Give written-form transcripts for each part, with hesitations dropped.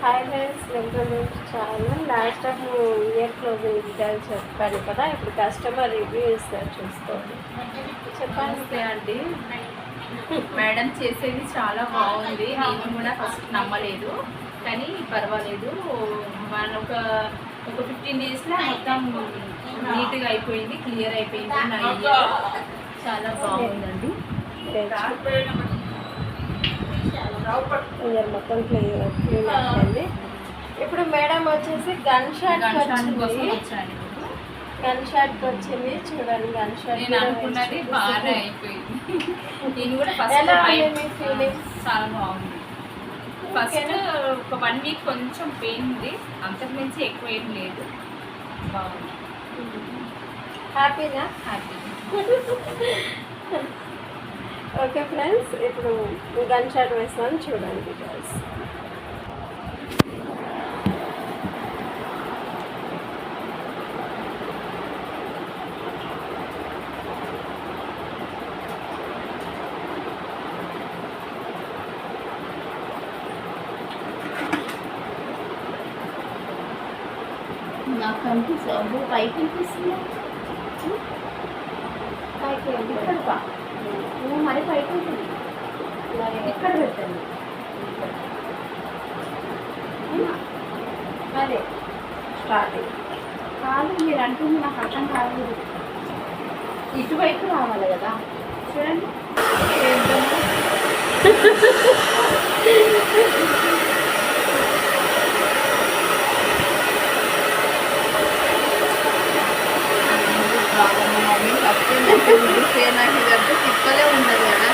Hi friends, welcome to channel. Last time year closing details చెప్పాను కదా, ఇప్పుడు customer review ఇస్తారు, చూసుకోండి. చెప్పండి అండి. మేడం చేసేది చాలా బాగుంది. నేను కూడా ఫస్ట్ నమ్మలేదు, కానీ పర్వాలేదు. మన ఒక 15 డేస్లో మొత్తం నీట్గా అయిపోయింది, క్లియర్ అయిపోయింది. నా ఇయర్ చాలా బాగుందండి. ఇయర్ మొత్తం క్లీన్ అయిపోయింది. ఇప్పుడు మేడం వచ్చేసి గన్ షాట్ వచ్చాను. గన్ షాట్కి వచ్చింది, చూడండి. గన్ షాట్ నేను అనుకున్నది బాగా అయిపోయింది. నేను కూడా ఎలా ఉంది మీ ఫీలింగ్? చాలా బాగుంది. ఫస్ట్ ఒక 1 వీక్ కొంచెం పెయిన్ ఉంది, అంతకుమించి ఎక్కువ ఏం లేదు. బాగుంది. హ్యాపీనా? హ్యాపీ. ఓకే ఫ్రెండ్స్, ఇప్పుడు గన్ షాట్ వేస్తాను, చూడండి డీటెయిల్స్. నాకు కనిపిస్తుంది, పైకి కనిపిస్తుంది. పైకి ఇక్కడ నువ్వు మరి పైకి ఉంటుంది, మరి ఇక్కడ పెట్టండి. అదే స్టార్టింగ్ కాదు, మీరు అంటుంది నాకు అర్థం కాలేదు. ఇటువైపు రావాలి కదా, చూడండి. నాకు ఇదంతా తిప్పలే ఉండదు కదా.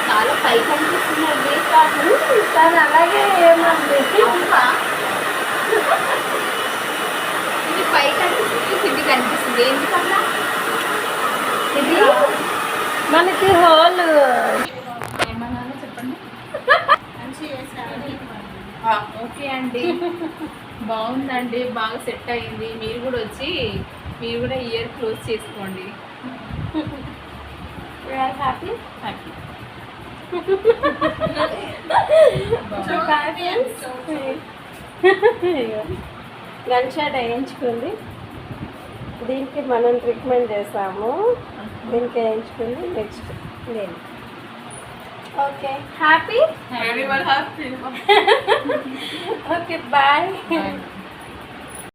చాలా పైకి అనిపిస్తుంది. తను అలాగే ఏమంది, ఇది పైకి అనిపిస్తుంది, కిందికి అనిపిస్తుంది. ఎందుకన్నా ఇది మనకి హోల్ ఏమన్నా చెప్పండి. ఓకే అండి, బాగుందండి, బాగా సెట్ అయింది. మీరు కూడా వచ్చి మీరు కూడా ఇయర్ క్లోజ్ చేసుకోండి. హ్యాపీ. హ్యాపీ. గన్ షాట్ వేయించుకుంది. దీనికి మనం ట్రీట్మెంట్ చేసాము, దీనికి వేయించుకుంది. నెక్స్ట్ నేను. Okay, happy. Happy. Okay, bye.